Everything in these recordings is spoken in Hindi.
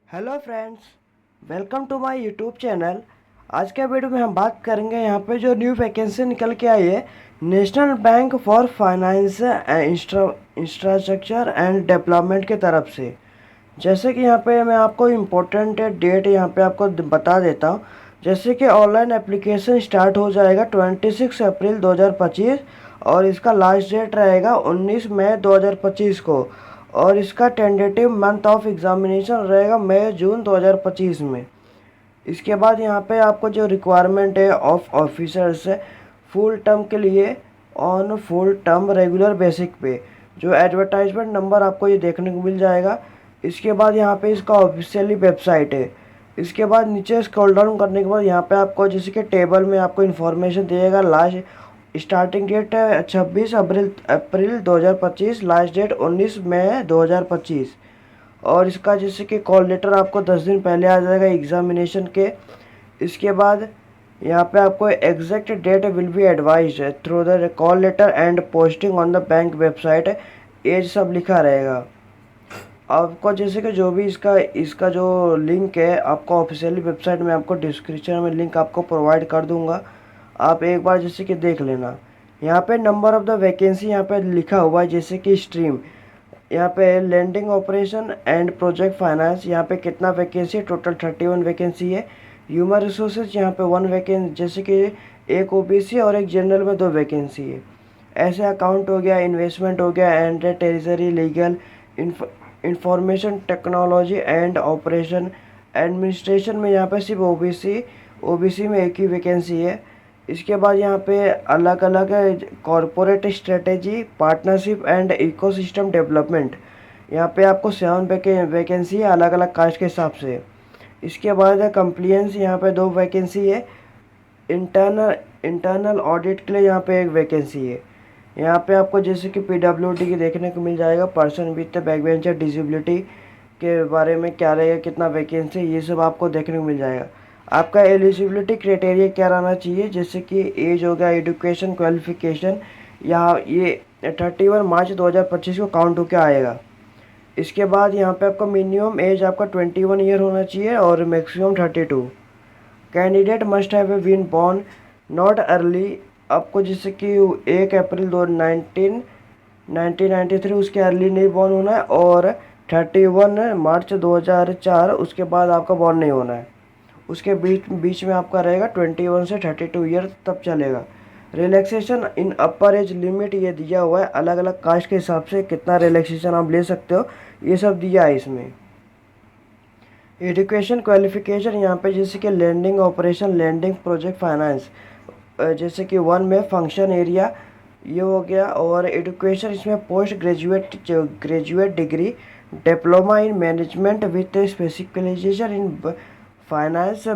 Hello friends, welcome to my YouTube channel. आज के वीडियो में हम बात करेंगे यहाँ पे जो न्यू वैकेंसी निकल के आई है national bank for finance infrastructure and development की तरफ से। जैसे कि यहाँ पे मैं आपको इम्पोर्टेंट डेट यहाँ पे आपको बता देता हूँ। जैसे कि ऑनलाइन एप्लीकेशन स्टार्ट हो जाएगा 26 अप्रैल 2025 और इसका लास्ट डेट रहेगा 19 मई 2025 को। और इसका टेंटेटिव मंथ ऑफ एग्जामिनेशन रहेगा मई जून 2025 में। इसके बाद यहाँ पे आपको जो रिक्वायरमेंट है ऑफ ऑफिसर्स है फुल टर्म के लिए on full term regular basic पे, जो एडवर्टाइजमेंट नंबर आपको ये देखने को मिल जाएगा। इसके बाद यहाँ पे इसका ऑफिशियली वेबसाइट है। इसके बाद नीचे स्क्रॉल डाउन करने के बाद यहाँ पे आपको जैसे कि टेबल में आपको इन्फॉर्मेशन दिएगा। लास्ट स्टार्टिंग डेट 26 अप्रैल 2025, लास्ट डेट 19 मई 2025। और इसका जैसे कि कॉल लेटर आपको 10 दिन पहले आ जाएगा एग्जामिनेशन के। इसके बाद यहाँ पे आपको exact date will be advised through the call letter and posting on the bank website, as सब लिखा रहेगा। आपको जैसे कि जो भी इसका इसका जो लिंक है आपको ऑफिशियली वेबसाइट में आपको डिस्क्रिप्शन में लिंक आपको प्रोवाइड कर दूंगा। आप एक बार जैसे कि देख लेना। यहाँ पे नंबर ऑफ द वैकेंसी यहाँ पे लिखा हुआ है, जैसे कि स्ट्रीम यहाँ पे landing operation and project finance, यहाँ पे कितना वैकेंसी है, टोटल 31 वैकेंसी है। ह्यूमन रिसोर्सेज यहाँ पे 1 वैकेंसी, जैसे कि एक ओबीसी और एक जनरल में 2 वैकेंसी है। ऐसे अकाउंट हो गया, इन्वेस्टमेंट हो गया, and treasury, legal, information technology and operation, administration में यहाँ पे सिर्फ ओबीसी में एक ही वैकेंसी है। इसके बाद यहाँ पे अलग अलग corporate strategy, partnership and ecosystem development, यहाँ पे आपको 7 वैकेंसी है अलग अलग कास्ट के हिसाब से। इसके बाद कंप्लायंस, यहाँ पे 2 वैकेंसी है। इंटरनल ऑडिट के लिए यहाँ पे 1 वैकेंसी है। यहाँ पे आपको जैसे कि पीडब्ल्यूडी की देखने को मिल जाएगा, पर्सन विथ बैकबेंचर डिसेबिलिटी के बारे में क्या रहेगा, कितना वैकेंसी, ये सब आपको देखने को मिल जाएगा। आपका एलिजिबिलिटी क्राइटेरिया क्या रहना चाहिए, जैसे कि एज हो गया, एजुकेशन क्वालिफिकेशन, यहाँ ये 31 मार्च 2025 को काउंट होकर आएगा। इसके बाद यहाँ पे आपका मिनिमम एज आपका 21 ईयर होना चाहिए और maximum 32। Candidate must have been born not early, आपको जैसे कि 1 अप्रैल 1993 उसके अर्ली नहीं बॉर्न होना है, और 31 मार्च 2004 उसके बाद आपका बॉर्न नहीं होना है। उसके बीच में आपका रहेगा 21 से 32 ईयर, तब चलेगा। रिलैक्सेशन इन अपर एज लिमिट ये दिया हुआ है, अलग अलग कास्ट के हिसाब से कितना रिलैक्सेशन आप ले सकते हो, ये सब दिया है इसमें। एजुकेशन क्वालिफिकेशन यहाँ पे जैसे कि landing operation, landing project finance, जैसे कि 1 में फंक्शन एरिया ये हो गया। और एजुकेशन इसमें पोस्ट ग्रेजुएट डिग्री, डिप्लोमा इन मैनेजमेंट विथ स्पेशलाइजेशन इन फाइनेंस,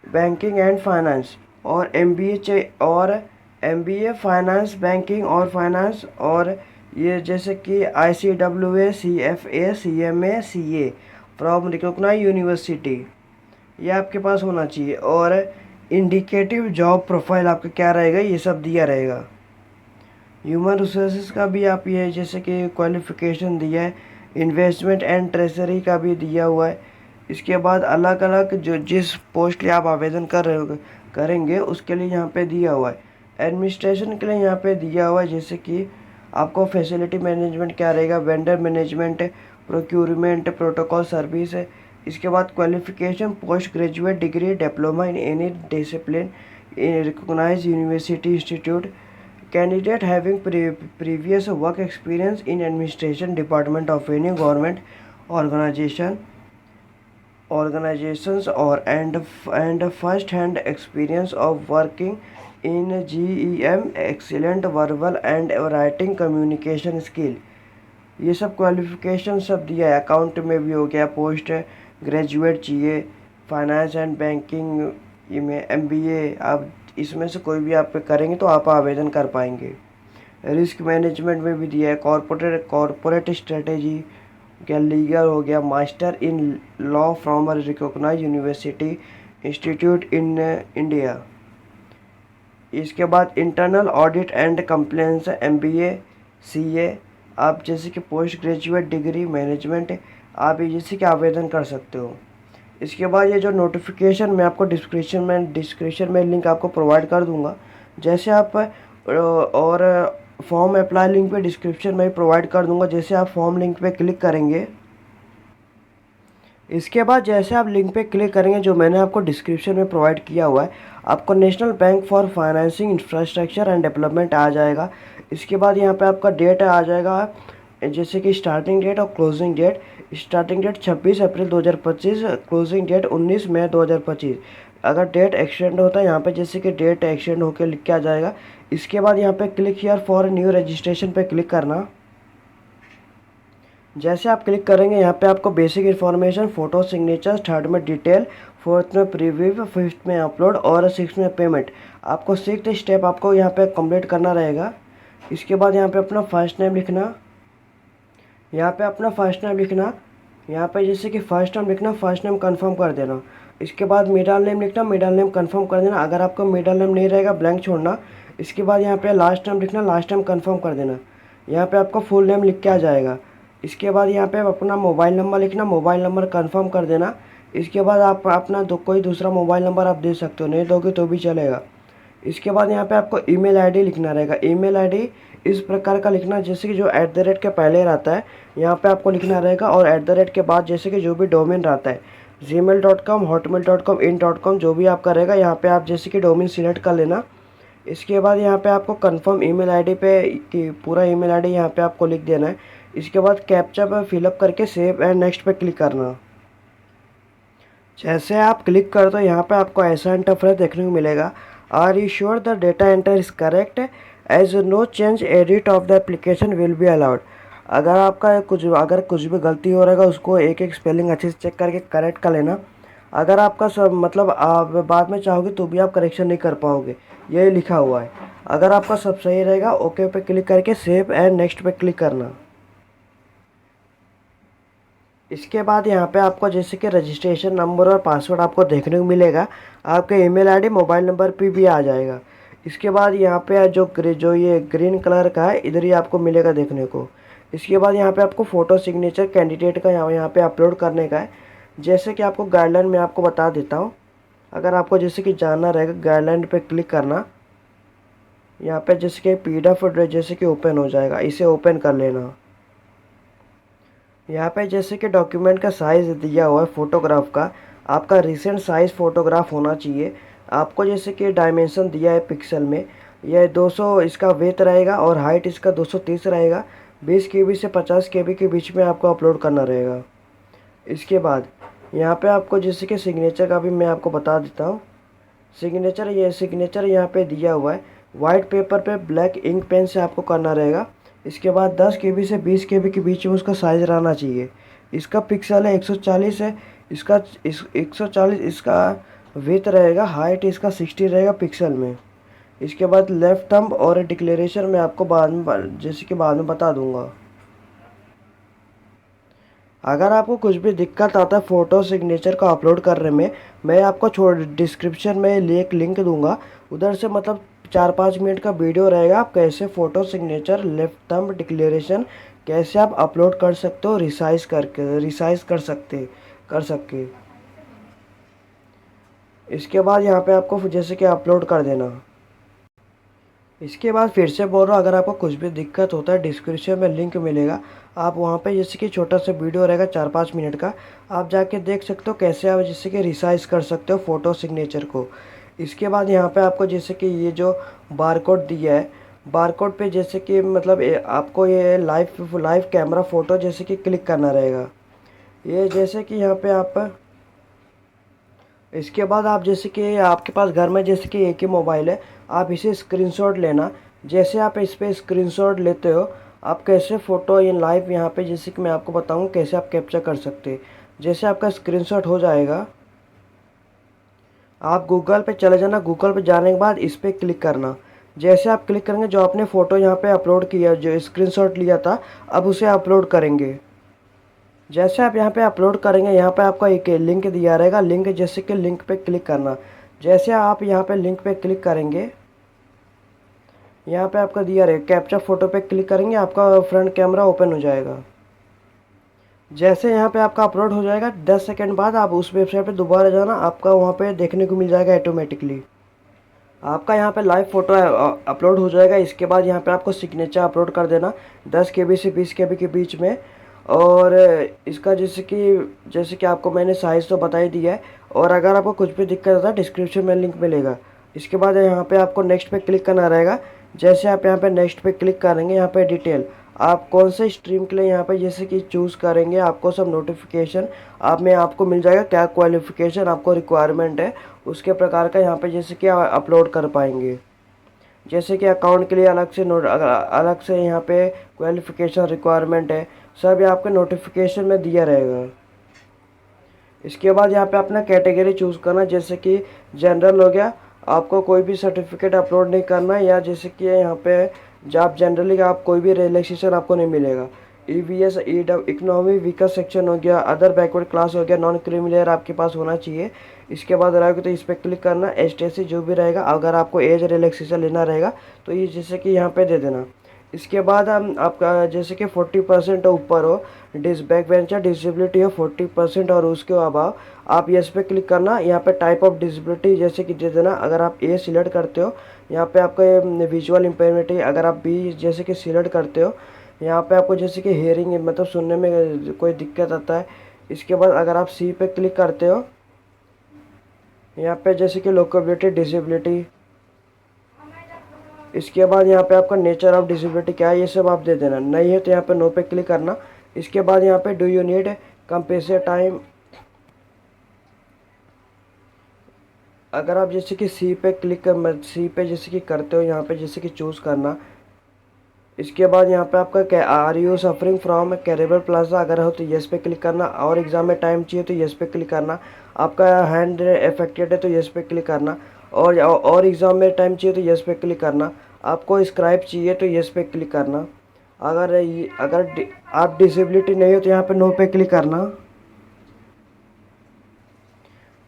बैंकिंग एंड फाइनेंस, और एमबीए फाइनेंस, बैंकिंग और फाइनेंस, और ये जैसे कि ICWA, CFA, CMA, CA from recognise university, ये आपके पास होना चाहिए। और इंडिकेटिव जॉब प्रोफाइल आपका क्या रहेगा, ये सब दिया रहेगा। ह्यूमन रिसोर्सेज का भी आप ये जैसे कि क्वालिफिकेशन दिया है, इन्वेस्टमेंट एंड ट्रेजरी का भी दिया हुआ है। इसके बाद अलग अलग जो जिस पोस्ट के लिए आप आवेदन करेंगे उसके लिए यहाँ पे दिया हुआ है। एडमिनिस्ट्रेशन के लिए यहाँ पे दिया हुआ है, जैसे कि आपको फैसिलिटी मैनेजमेंट क्या रहेगा, vendor management, procurement, protocol service है। इसके बाद qualification post graduate degree, diploma इन एनी डिसिप्लिन इन recognise university institute, candidate having previous work experience इन administration department of any government organizations or and first hand experience of working in GEM, excellent verbal and writing communication skill, ये सब क्वालिफिकेशन सब दिया है। अकाउंट में भी हो गया, पोस्ट ग्रेजुएट चाहिए, फाइनेंस एंड बैंकिंग में MBA, आप इसमें से कोई भी आप करेंगे तो आप आवेदन कर पाएंगे। रिस्क मैनेजमेंट में भी दिया है, कॉरपोरेट स्ट्रेटेजी क्या, लीगल हो गया, master in law from recognise university institute in India. इसके बाद internal audit and compliance, MBA, CA, आप जैसे कि पोस्ट ग्रेजुएट डिग्री मैनेजमेंट आप ये जैसे कि आवेदन कर सकते हो। इसके बाद ये जो नोटिफिकेशन मैं आपको डिस्क्रिप्शन में लिंक आपको प्रोवाइड कर दूंगा। जैसे आप और फॉर्म अप्लाई लिंक पे डिस्क्रिप्शन में प्रोवाइड कर दूंगा। जैसे आप फॉर्म लिंक पे क्लिक करेंगे, इसके बाद जैसे आप लिंक पे क्लिक करेंगे जो मैंने आपको डिस्क्रिप्शन में प्रोवाइड किया हुआ है, आपको national bank for financing infrastructure and development आ जाएगा। इसके बाद यहाँ पे आपका डेट आ जाएगा, जैसे कि स्टार्टिंग डेट और क्लोजिंग डेट। स्टार्टिंग डेट 26 अप्रैल 2025, क्लोजिंग डेट 19 मई 2025। अगर डेट एक्सटेंड होता है यहाँ पे जैसे कि डेट एक्सटेंड होकर लिख के आ जाएगा। इसके बाद यहाँ पे click here for new registration पे क्लिक करना। जैसे आप क्लिक करेंगे यहाँ पे आपको basic information, photo, signature, third में डिटेल, फोर्थ में प्रीव्यू, फिफ्थ में अपलोड और सिक्स में पेमेंट। आपको सिक्स्थ स्टेप आपको यहाँ पे कंप्लीट करना रहेगा। इसके बाद यहाँ पे अपना फर्स्ट नेम लिखना, यहाँ पे अपना फर्स्ट नेम लिखना। यहाँ पे जैसे कि फर्स्ट नेम लिखना, फर्स्ट नेम कंफर्म कर देना। इसके बाद मिडल नेम लिखना, मिडल नेम कंफर्म कर देना। अगर आपका मिडल नेम नहीं रहेगा ब्लैंक छोड़ना। इसके बाद यहाँ पे लास्ट नेम लिखना, लास्ट नेम कंफर्म कर देना। यहाँ पे आपका फुल नेम लिख के आ जाएगा। इसके बाद यहाँ पे अपना मोबाइल नंबर लिखना, मोबाइल नंबर कंफर्म कर देना। इसके बाद आप अपना कोई दूसरा मोबाइल नंबर आप दे सकते हो, नहीं दोगे तो भी चलेगा। इसके बाद यहाँ पे आपको ईमेल आईडी लिखना रहेगा। ईमेल आईडी इस प्रकार का लिखना जैसे कि जो @ के पहले रहता है यहाँ पे आपको लिखना रहेगा, और @ के बाद जैसे कि जो भी डोमेन रहता है gmail.com, hotmail.com, in.com जो भी आपका रहेगा यहाँ पे आप जैसे कि डोमेन सिलेक्ट कर लेना। इसके बाद यहाँ पे आपको कंफर्म ईमेल आईडी पे कि पूरा ईमेल आईडी यहाँ पे आपको लिख देना है। इसके बाद कैप्चा पे फिलअप करके सेव एंड नेक्स्ट पे क्लिक करना। जैसे आप क्लिक कर दो यहाँ पे आपको ऐसा इंटरफेस देखने को मिलेगा। Are you sure the data enter is correct, as no change edit of the application will be allowed. अगर कुछ भी गलती हो रहेगा उसको एक एक स्पेलिंग अच्छे से चेक करके करेक्ट कर लेना। अगर आपका सब मतलब आप बाद में चाहोगे तो भी आप करेक्शन नहीं कर पाओगे, यही लिखा हुआ है। अगर आपका सब सही रहेगा ओके पे क्लिक करके सेव एंड नेक्स्ट पे क्लिक करना। इसके बाद यहाँ पे आपको जैसे कि रजिस्ट्रेशन नंबर और पासवर्ड आपको देखने को मिलेगा। आपके ईमेल आईडी, मोबाइल नंबर पे भी आ जाएगा। इसके बाद यहाँ पे जो ये ग्रीन कलर का है इधर ही आपको मिलेगा देखने को। इसके बाद यहाँ पे आपको फ़ोटो सिग्नेचर कैंडिडेट का यहाँ पे अपलोड करने का है। जैसे कि आपको गाइडलाइन में आपको बता देता हूँ। अगर आपको जैसे कि जानना रहेगा गाइडलाइन पे क्लिक करना। यहाँ पे जैसे कि PDF जैसे कि ओपन हो जाएगा, इसे ओपन कर लेना। यहाँ पे जैसे कि डॉक्यूमेंट का साइज़ दिया हुआ है फ़ोटोग्राफ का, आपका रिसेंट साइज़ फ़ोटोग्राफ होना चाहिए। आपको जैसे कि डायमेंशन दिया है पिक्सल में, यह 200 इसका वेथ रहेगा और हाइट इसका 230 रहेगा। 20 KB से 50 KB के बीच में आपको अपलोड करना रहेगा। इसके बाद यहाँ पे आपको जैसे कि सिग्नेचर का भी मैं आपको बता देता हूँ। सिग्नेचर यहाँ पे दिया हुआ है, वाइट पेपर पे ब्लैक इंक पेन से आपको करना रहेगा। इसके बाद 10 KB से 20 KB के बीच में उसका साइज़ रहना चाहिए। इसका पिक्सल है 140 है, इसका 140 इसका विड्थ रहेगा, हाइट इसका 60 रहेगा पिक्सल में। इसके बाद लेफ्ट थंब और डिक्लेरेशन में आपको बाद में बता दूंगा। अगर आपको कुछ भी दिक्कत आता है फ़ोटो सिग्नेचर को अपलोड करने में, मैं आपको डिस्क्रिप्शन में एक लिंक दूंगा, उधर से मतलब 4-5 मिनट का वीडियो रहेगा। आप कैसे photo signature, left thumb, declaration कैसे आप अपलोड कर सकते हो, रिसाइज कर सकते। इसके बाद यहाँ पे आपको जैसे कि अपलोड कर देना। इसके बाद फिर से बोल रहा हूँ, अगर आपको कुछ भी दिक्कत होता है डिस्क्रिप्शन में लिंक मिलेगा, आप वहाँ पे जैसे कि छोटा सा वीडियो रहेगा 4-5 मिनट का, आप जाके देख सकते हो कैसे आप जैसे कि रिसाइज कर सकते हो फ़ोटो सिग्नेचर को। इसके बाद यहाँ पे आपको जैसे कि ये जो बारकोड दिया है, बारकोड पे जैसे कि मतलब आपको ये लाइव कैमरा फ़ोटो जैसे कि क्लिक करना रहेगा। ये जैसे कि यहाँ पे आप इसके बाद आप जैसे कि आपके पास घर में जैसे कि एक ही मोबाइल है, आप इसे स्क्रीनशॉट लेना। जैसे आप इस पर स्क्रीनशॉट लेते हो, आप कैसे फ़ोटो इन लाइव यहाँ पे जैसे कि मैं आपको बताऊँ कैसे आप कैप्चर कर सकते हैं। जैसे आपका स्क्रीनशॉट हो जाएगा, आप गूगल पे चले जाना। गूगल पे जाने के बाद इस पर क्लिक करना। जैसे आप क्लिक करेंगे, जो आपने फ़ोटो यहाँ पे अपलोड किया, जो स्क्रीनशॉट लिया था, अब उसे अपलोड करेंगे। जैसे आप यहाँ पे अपलोड करेंगे, यहाँ पे आपका एक लिंक दिया रहेगा, लिंक जैसे कि लिंक पे क्लिक करना। जैसे आप यहाँ पे लिंक पे क्लिक करेंगे, यहाँ पे आपका दिया रहेगा कैप्चा फ़ोटो पे क्लिक करेंगे, आपका फ्रंट कैमरा ओपन हो जाएगा। जैसे यहाँ पे आपका अपलोड हो जाएगा 10 सेकंड बाद आप उस वेबसाइट पे दोबारा जाना, आपका वहाँ पे देखने को मिल जाएगा ऑटोमेटिकली। आपका यहाँ पे लाइव फ़ोटो अपलोड हो जाएगा। इसके बाद यहाँ पे आपको सिग्नेचर अपलोड कर देना 10 KB से 20 KB के बीच में। और इसका जैसे कि आपको मैंने साइज़ तो बता ही दिया है। और अगर आपको कुछ भी दिक्कत आता है डिस्क्रिप्शन में लिंक मिलेगा। इसके बाद यहाँ पे आपको नेक्स्ट पे क्लिक करना रहेगा। जैसे आप यहाँ पे नेक्स्ट पे क्लिक करेंगे, यहाँ पे डिटेल आप कौन से स्ट्रीम के लिए यहाँ पे जैसे कि चूज़ करेंगे, आपको सब नोटिफिकेशन आप में आपको मिल जाएगा। क्या क्वालिफ़िकेशन आपको रिक्वायरमेंट है उसके प्रकार का यहाँ पे जैसे कि अपलोड कर पाएंगे। जैसे कि अकाउंट के लिए अलग से यहाँ पे क्वालिफ़िकेशन रिक्वायरमेंट है, सब ये आपके नोटिफिकेशन में दिया रहेगा। इसके बाद यहाँ पे अपना कैटेगरी चूज़ करना, जैसे कि जनरल हो गया, आपको कोई भी सर्टिफिकेट अपलोड नहीं करना। या जैसे कि यहाँ पे जब जनरली आप कोई भी रिलैक्सेशन आपको नहीं मिलेगा। EVS इकोनॉमी वीकर सेक्शन हो गया, अदर बैकवर्ड क्लास हो गया, नॉन क्रीमिलियर आपके पास होना चाहिए। इसके बाद रहेगा तो इस पर क्लिक करना। STC जो भी रहेगा, अगर आपको एज रिलैक्सेशन लेना रहेगा तो ये जैसे कि यहाँ पे दे देना। इसके बाद हम आपका जैसे कि 40% ऊपर हो, बैक बेंचर डिसेबिलिटी हो 40% और उसके अभाव, आप यस पे क्लिक करना। यहाँ पे टाइप ऑफ डिसेबिलिटी जैसे कि दे देना। अगर आप ए सिलेक्ट करते हो, यहाँ पे आपका विजुअल इम्पेयरमेंट है। अगर आप बी जैसे कि सिलेक्ट करते हो, यहाँ पे आपको जैसे कि हेयरिंग मतलब सुनने में कोई दिक्कत आता है। इसके बाद अगर आप सी पे क्लिक करते हो, यहाँ पे जैसे कि लोकेबिलिटी डिसेबिलिटी। इसके बाद यहाँ पे आपका नेचर ऑफ डिसेबिलिटी क्या है, ये सब आप दे देना। नहीं है तो यहाँ पे नो पे क्लिक करना। इसके बाद यहाँ पे डू यू नीड कंपेसेट टाइम, अगर आप जैसे कि सी पे जैसे कि करते हो, यहाँ पे जैसे कि चूज़ करना। इसके बाद यहाँ पे आपका आर यू सफरिंग फ्रॉम कैरेबल प्लाजा, अगर हो तो यस पे क्लिक करना। और एग्ज़ाम में टाइम चाहिए तो यस पे क्लिक करना। आपका हैंड अफेक्टेड है तो यस पे क्लिक करना। और एग्ज़ाम में टाइम चाहिए तो यस पे क्लिक करना। आपको स्क्राइब चाहिए तो यस पे क्लिक करना। अगर आप डिसेबिलिटी नहीं हो तो यहाँ पे नो पे क्लिक करना।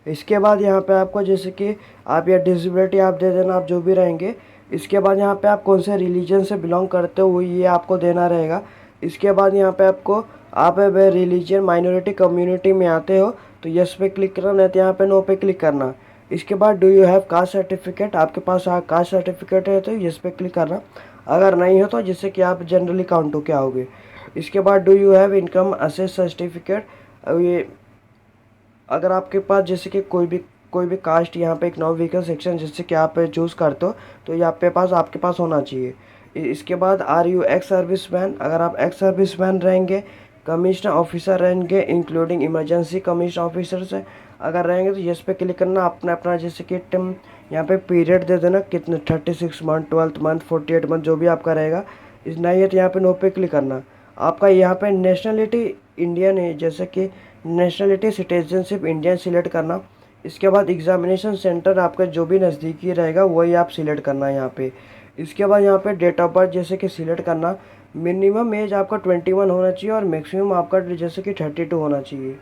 इसके बाद यहाँ पे आपको जैसे कि आप या डिसेबिलिटी आप दे देना, आप जो भी रहेंगे। इसके बाद यहाँ पे आप कौन से रिलीजन से बिलोंग करते हो ये आपको देना रहेगा। इसके बाद यहाँ पे आपको आप रिलीजन माइनॉरिटी कम्युनिटी में आते हो तो यस पे क्लिक करना, नहीं तो यहाँ पे नो पे क्लिक करना। इसके बाद do you have caste certificate, आपके पास कास्ट सर्टिफिकेट है तो यस पे क्लिक करना। अगर नहीं हो तो जिससे कि आप जनरली काउंट होके आओगे। इसके बाद do you have income assess certificate, ये अगर आपके पास जैसे कि कोई भी कास्ट यहाँ पे इकोनॉमिकल सेक्शन जैसे कि आप चूज़ करते हो तो ये आपके पास होना चाहिए। इसके बाद आर यू एक्स सर्विसमैन, अगर आप एक्स सर्विसमैन रहेंगे, कमिश्नर ऑफिसर रहेंगे इंक्लूडिंग इमरजेंसी कमिश्नर ऑफिसर से अगर रहेंगे तो यस पे क्लिक करना। अपना जैसे कि यहाँ पे पीरियड दे देना, कितने 36 मंथ, 12 मंथ, 48 मंथ जो भी आपका रहेगा। इस नहीं है तो यहाँ पे नो पे क्लिक करना। आपका यहाँ पे नेशनलिटी इंडियन है, जैसे कि नेशनलिटी सिटीजनशिप इंडियन सिलेक्ट करना। इसके बाद एग्जामिनेशन सेंटर आपका जो भी नज़दीकी रहेगा वही आप सिलेक्ट करना है यहाँ पे। इसके बाद यहाँ पे डेट ऑफ बर्थ जैसे कि सिलेक्ट करना। मिनिमम एज आपका 21 होना चाहिए और मैक्सिमम आपका जैसे कि 32 होना चाहिए।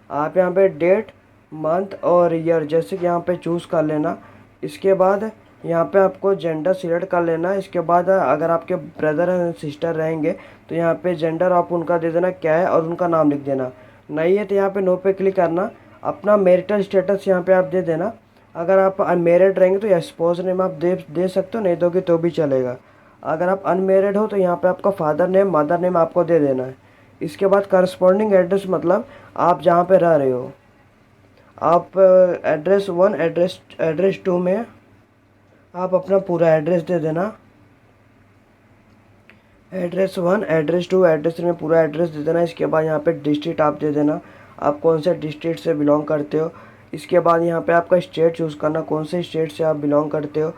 आप यहाँ पे डेट, मंथ और ईयर जैसे कि यहाँ पे चूज़ कर लेना। इसके बाद यहाँ पे आपको जेंडर सिलेक्ट कर लेना। इसके बाद अगर आपके ब्रदर एंड सिस्टर रहेंगे तो यहाँ पे जेंडर आप उनका दे देना क्या है और उनका नाम लिख देना। नहीं है तो यहाँ पे नो पे क्लिक करना। अपना मैरिटल स्टेटस यहाँ पे आप दे देना। अगर आप अनमेरिड रहेंगे तो स्पाउस नेम आप दे सकते हो, नहीं दोगे तो भी चलेगा। अगर आप अनमेरिड हो तो यहाँ पे आपका फादर नेम मदर नेम आपको दे देना है। इसके बाद करस्पॉन्डिंग एड्रेस मतलब आप जहाँ पे रह रहे हो, आप एड्रेस 1 एड्रेस 2 में आप अपना पूरा एड्रेस दे देना। एड्रेस 1 एड्रेस 2 एड्रेस 3 में पूरा एड्रेस दे देना। इसके बाद यहाँ पे डिस्ट्रिक्ट आप दे देना, आप कौन से डिस्ट्रिक्ट से बिलोंग करते हो। इसके बाद यहाँ पे आपका स्टेट चूज़ करना, कौन से स्टेट से आप बिलोंग करते हो।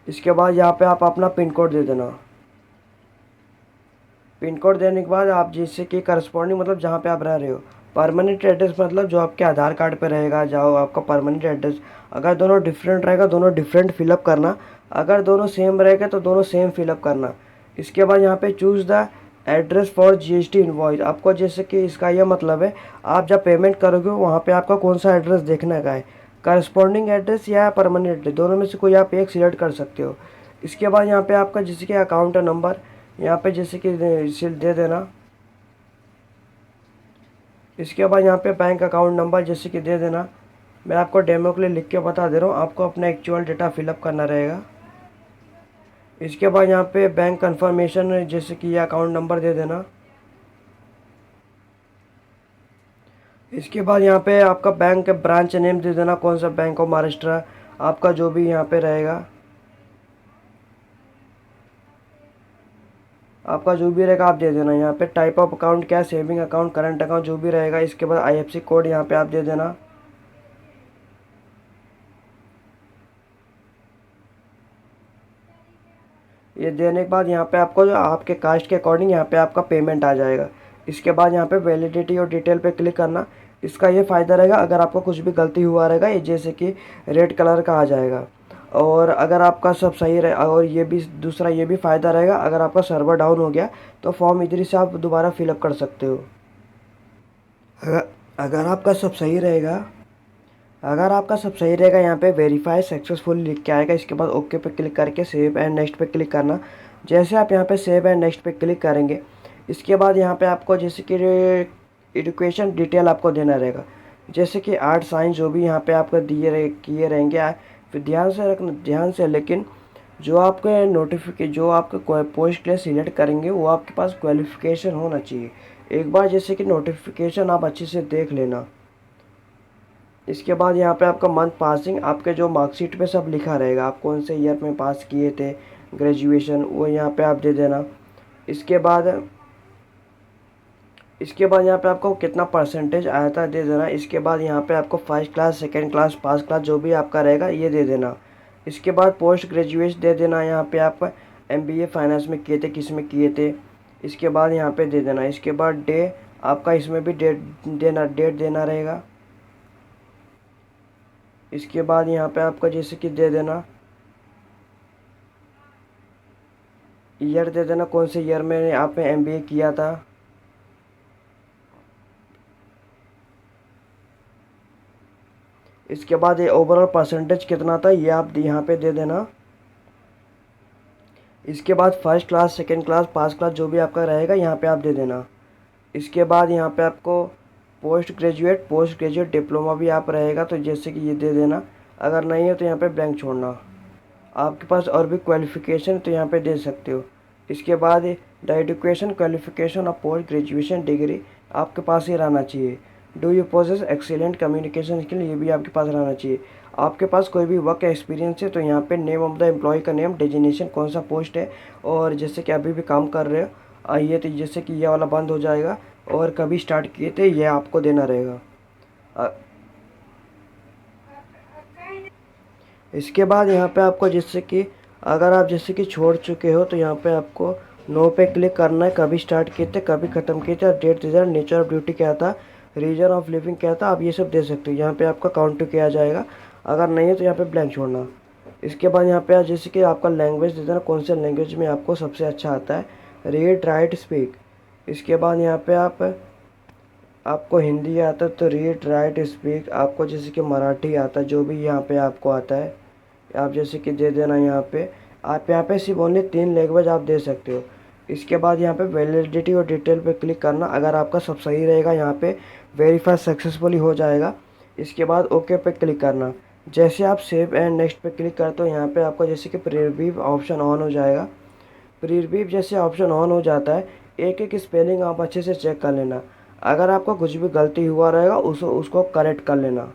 इसके बाद यहाँ पे आप अपना पिन कोड दे देना। पिन कोड देने के बाद आप जैसे कि करस्पॉन्डिंग मतलब जहाँ पे आप रह रहे हो। परमानेंट एड्रेस मतलब जो आपके आधार कार्ड पे रहेगा, जाओ आपका परमानेंट एड्रेस। अगर दोनों डिफरेंट रहेगा दोनों डिफरेंट फिलअप करना, अगर दोनों सेम रहेगा तो दोनों सेम फिलअप करना। इसके बाद यहाँ पे choose the address for GST invoice, आपको जैसे कि इसका यह मतलब है आप जब पेमेंट करोगे वहाँ पे आपका कौन सा एड्रेस देखने का है, करस्पॉन्डिंग एड्रेस या परमानेंट एड्रेस, दोनों में से कोई आप एक सिलेक्ट कर सकते हो। इसके बाद यहाँ पे आपका जैसे कि अकाउंट नंबर यहाँ पे जैसे कि दे देना। इसके बाद यहाँ पे बैंक अकाउंट नंबर जैसे कि दे देना। मैं आपको डेमो के लिए लिख के बता दे रहा हूँ, आपको अपना एक्चुअल डेटा फिलअप करना रहेगा। इसके बाद यहाँ पे बैंक कंफर्मेशन जैसे कि ये अकाउंट नंबर दे देना। इसके बाद यहाँ पे आपका बैंक ब्रांच नेम दे देना, कौन सा बैंक ऑफ महाराष्ट्र आपका जो भी यहाँ पे रहेगा, आपका जो भी रहेगा आप दे देना। यहाँ पे टाइप ऑफ अकाउंट क्या है, सेविंग अकाउंट, करंट अकाउंट जो भी रहेगा। इसके बाद आईएफएससी कोड यहाँ पे आप दे देना। ये देने के बाद यहाँ पे आपको जो आपके कास्ट के अकॉर्डिंग यहाँ पे आपका पेमेंट आ जाएगा। इसके बाद यहाँ पे वैलिडिटी और डिटेल पे क्लिक करना। इसका ये फ़ायदा रहेगा, अगर आपको कुछ भी गलती हुआ रहेगा ये जैसे कि रेड कलर का आ जाएगा। और अगर आपका सब सही रहे, और ये भी दूसरा ये भी फ़ायदा रहेगा, अगर आपका सर्वर डाउन हो गया तो फॉर्म इधर से आप दोबारा फिलअप कर सकते हो। अगर अगर आपका सब सही रहेगा अगर आपका सब सही रहेगा यहाँ पे वेरीफाई सक्सेसफुल लिख के आएगा। इसके बाद ओके पे क्लिक करके सेव एंड नेक्स्ट पे क्लिक करना। जैसे आप यहाँ पे सेव एंड नेक्स्ट पे क्लिक करेंगे, इसके बाद यहाँ पे आपको जैसे कि एजुकेशन डिटेल आपको देना रहेगा, जैसे कि आर्ट साइंस जो भी यहाँ पे आपको किए रहेंगे। फिर ध्यान से रखना, ध्यान से, लेकिन जो आपके जो आपके पोस्ट के लिए सिलेक्ट करेंगे वो आपके पास क्वालिफिकेशन होना चाहिए। एक बार जैसे कि नोटिफिकेशन आप अच्छे से देख लेना। इसके बाद यहाँ पे आपका मंथ पासिंग, आपके जो मार्कशीट पे सब लिखा रहेगा, आप कौन से ईयर में पास किए थे ग्रेजुएशन, वो यहाँ पे आप दे देना। इसके बाद यहाँ पे आपको कितना परसेंटेज आया था दे देना। इसके बाद यहाँ पे आपको फर्स्ट क्लास, सेकंड क्लास, पास क्लास जो भी आपका रहेगा ये दे देना। इसके बाद पोस्ट ग्रेजुएट दे देना। यहाँ पे आप एमबीए फाइनेंस में किए थे, किस में किए थे, इसके बाद यहाँ पे दे देना। इसके बाद डे आपका इसमें भी डेट देना रहेगा। इसके बाद यहाँ पे आपका जैसे कि दे देना ईयर दे देना, कौन से ईयर में आपने एमबीए किया था। इसके बाद ये ओवरऑल परसेंटेज कितना था ये आप यहाँ पे दे देना। इसके बाद फर्स्ट क्लास, सेकंड क्लास, पास क्लास जो भी आपका रहेगा यहाँ पे आप दे देना। इसके बाद यहाँ पे आपको पोस्ट ग्रेजुएट डिप्लोमा भी आप रहेगा तो जैसे कि ये दे देना। अगर नहीं है तो यहाँ पे ब्लैंक छोड़ना। आपके पास और भी क्वालिफ़िकेशन तो यहाँ पे दे सकते हो। इसके बाद the education qualification of post graduation degree आपके पास ही रहना चाहिए। Do you possess excellent communication skill, ये भी आपके पास रहना चाहिए। आपके पास कोई भी वर्क एक्सपीरियंस है तो यहाँ पे नेम ऑफ द एम्प्लॉय का नेम, डेजिनेशन कौन सा पोस्ट है, और जैसे कि अभी भी काम कर रहे हो आइए तो जैसे कि ये वाला बंद हो जाएगा, और कभी स्टार्ट किए थे ये आपको देना रहेगा। इसके बाद यहाँ पे आपको जैसे कि अगर आप जैसे कि छोड़ चुके हो तो यहाँ पे आपको नो पे क्लिक करना है। कभी स्टार्ट किए थे, कभी ख़त्म किए थे, डेट दे देना, नेचर ऑफ ड्यूटी क्या था, रीजन ऑफ लिविंग क्या था, आप ये सब दे सकते हो। यहाँ पे आपका काउंट किया जाएगा। अगर नहीं है तो यहाँ पे ब्लैंक छोड़ना। इसके बाद यहाँ पे जैसे कि आपका लैंग्वेज दे देना, कौन से लैंग्वेज में आपको सबसे अच्छा आता है, रीड राइट स्पीक। इसके बाद यहाँ पे आपको हिंदी आता है तो रीड राइट स्पीक। आपको जैसे कि मराठी आता है, जो भी यहाँ पे आपको आता है आप जैसे कि दे देना। यहाँ पे आप यहाँ पे सिर्फ ओनली 3 लैंग्वेज आप दे सकते हो। इसके बाद यहाँ पे वैलिडिटी और डिटेल पे क्लिक करना। अगर आपका सब सही रहेगा यहाँ पे वेरीफाई सक्सेसफुली हो जाएगा। इसके बाद ओके पे क्लिक करना। जैसे आप सेव एंड नेक्स्ट पे क्लिक करते हो यहाँ पे आपको जैसे कि प्रीव्यू ऑप्शन ऑन हो जाएगा। प्रीव्यू जैसे ऑप्शन ऑन हो जाता है, एक एक स्पेलिंग आप अच्छे से चेक कर लेना। अगर आपको कुछ भी गलती हुआ रहेगा उसको करेक्ट कर लेना।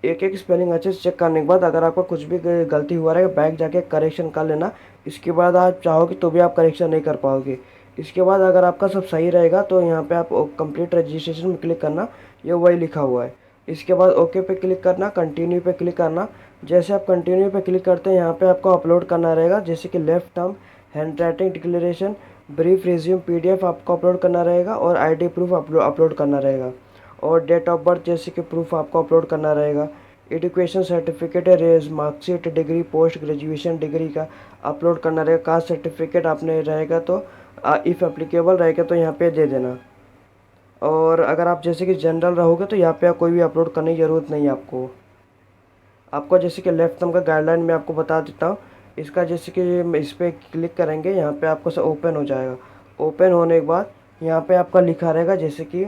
एक एक स्पेलिंग अच्छे से चेक करने के बाद अगर आपको कुछ भी गलती हुआ रहेगा बैक जाके करेक्शन कर लेना। इसके बाद आप चाहोगे तो भी आप करेक्शन नहीं कर पाओगे। इसके बाद अगर आपका सब सही रहेगा तो यहाँ पे आप कंप्लीट रजिस्ट्रेशन में क्लिक करना, ये वही लिखा हुआ है। इसके बाद ओके पे क्लिक करना, कंटिन्यू पे क्लिक करना। जैसे आप कंटिन्यू पे क्लिक करते हैं यहाँ पे आपको अपलोड करना रहेगा, जैसे कि left term, hand writing declaration, brief resume PDF आपको अपलोड करना रहेगा, और आईडी प्रूफ अपलोड करना रहेगा, और डेट ऑफ बर्थ जैसे कि प्रूफ आपको अपलोड करना रहेगा। एजुकेशन सर्टिफिकेट, रेज marksheet, degree, post graduation degree का अपलोड करना रहेगा। कास्ट सर्टिफिकेट आपने रहेगा तो इफ़ एप्लीकेबल रहेगा तो यहाँ पे दे देना। और अगर आप जैसे कि जनरल रहोगे तो यहाँ पे कोई भी अपलोड करने की ज़रूरत नहीं है आपको। आपको जैसे कि लेफ्ट थंब का गाइडलाइन मैं आपको बता देता हूँ। इसका जैसे कि इस पर क्लिक करेंगे, यहाँ पे आपको सब ओपन हो जाएगा। ओपन होने के बाद यहाँ पे आपका लिखा रहेगा, जैसे कि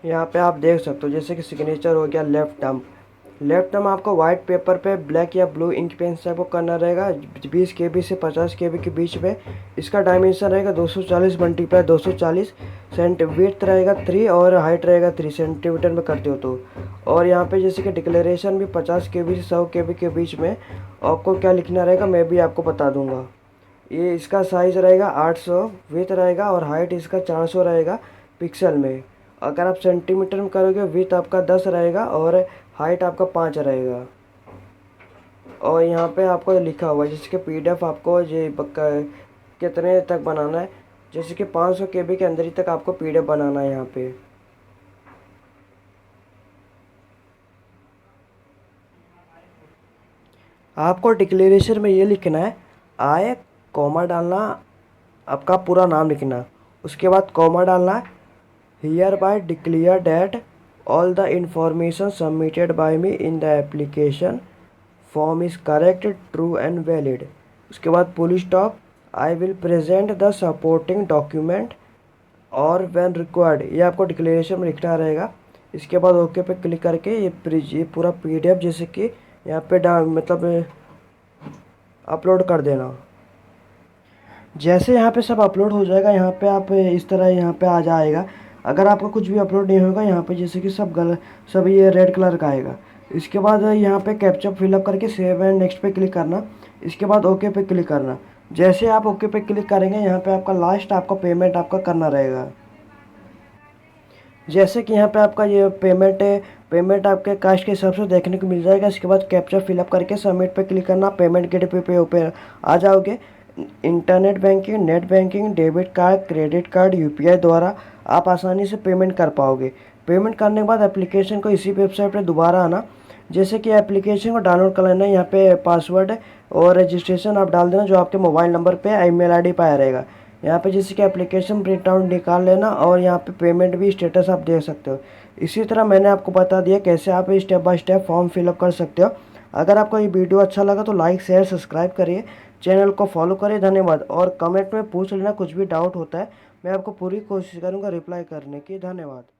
यहाँ पे आप देख सकते हो, जैसे कि सिग्नेचर हो गया, लेफ्ट थंब। लेफ्ट थंब आपको वाइट पेपर पे ब्लैक या ब्लू इंक पेन से आपको करना रहेगा, 20 KB से 50 KB के बीच में। इसका डायमेंशन रहेगा 240 मल्टीप्लाई 240 सेंट, विड्थ रहेगा 3 और हाइट रहेगा 3 सेंटीमीटर में करते हो तो। और यहाँ पे जैसे कि डिक्लेरेशन भी 50 KB से 100 KB के बीच में आपको क्या लिखना रहेगा मैं भी आपको बता दूंगा। ये इसका साइज़ रहेगा 800, विथ रहेगा, और हाइट इसका 400 रहेगा पिक्सल में। अगर आप सेंटीमीटर में करोगे, विथ आपका 10 रहेगा और हाइट आपका 5 रहेगा। और यहाँ पे आपको लिखा हुआ है जैसे कि PDF आपको ये कितने तक बनाना है, जैसे कि 500 KB के अंदर ही तक आपको PDF बनाना है। यहाँ पे आपको डिक्लेरेशन में ये लिखना है, आय कॉमा डालना, आपका पूरा नाम लिखना, उसके बाद कॉमा डालना, hereby declare that all the information submitted by me in the application form is correct, true and valid। उसके बाद full stop, I will present the supporting document और व्हेन रिक्वायर्ड, ये आपको डिक्लेरेशन में लिखना रहेगा। इसके बाद ओके पे क्लिक करके ये पूरा PDF जैसे कि यहाँ पे मतलब अपलोड कर देना। जैसे यहाँ पे सब अपलोड हो जाएगा, यहाँ पे आप इस तरह यहाँ पे आ जाएगा। अगर आपका कुछ भी अपलोड नहीं होगा, यहाँ पे जैसे कि सब ये रेड कलर का आएगा। इसके बाद यहाँ पे कैप्चा फिलअप करके सेव एंड नेक्स्ट पे क्लिक करना। इसके बाद ओके पे क्लिक करना। जैसे आप ओके पे क्लिक करेंगे, यहाँ पे आपका लास्ट आपका पेमेंट आपका करना रहेगा। जैसे कि यहाँ पे आपका ये पेमेंट आपके कास्ट के हिसाब से देखने को मिल जाएगा। इसके बाद कैप्चा फिलअप करके सबमिट पे क्लिक करना, पेमेंट गेटवे पे ऊपर आ जाओगे। Internet banking, net banking, debit card, credit card, UPI द्वारा आप आसानी से पेमेंट कर पाओगे। पेमेंट करने के बाद एप्लीकेशन को इसी वेबसाइट पर दोबारा आना। जैसे कि एप्लीकेशन को डाउनलोड कर लेना, यहाँ पे पासवर्ड और रजिस्ट्रेशन आप डाल देना जो आपके मोबाइल नंबर पे ईमेल ID पे आया रहेगा। यहाँ पे जैसे कि एप्लीकेशन प्रिंट आउट निकाल लेना, और यहाँ पे पेमेंट भी स्टेटस आप देख सकते हो। इसी तरह मैंने आपको बता दिया कैसे आप step by step form fill up कर सकते हो। अगर आपको ये वीडियो अच्छा लगा तो लाइक शेयर सब्सक्राइब करिए, चैनल को फॉलो करिए। धन्यवाद। और कमेंट में पूछ लेना कुछ भी डाउट होता है, मैं आपको पूरी कोशिश करूँगा रिप्लाई करने की। धन्यवाद।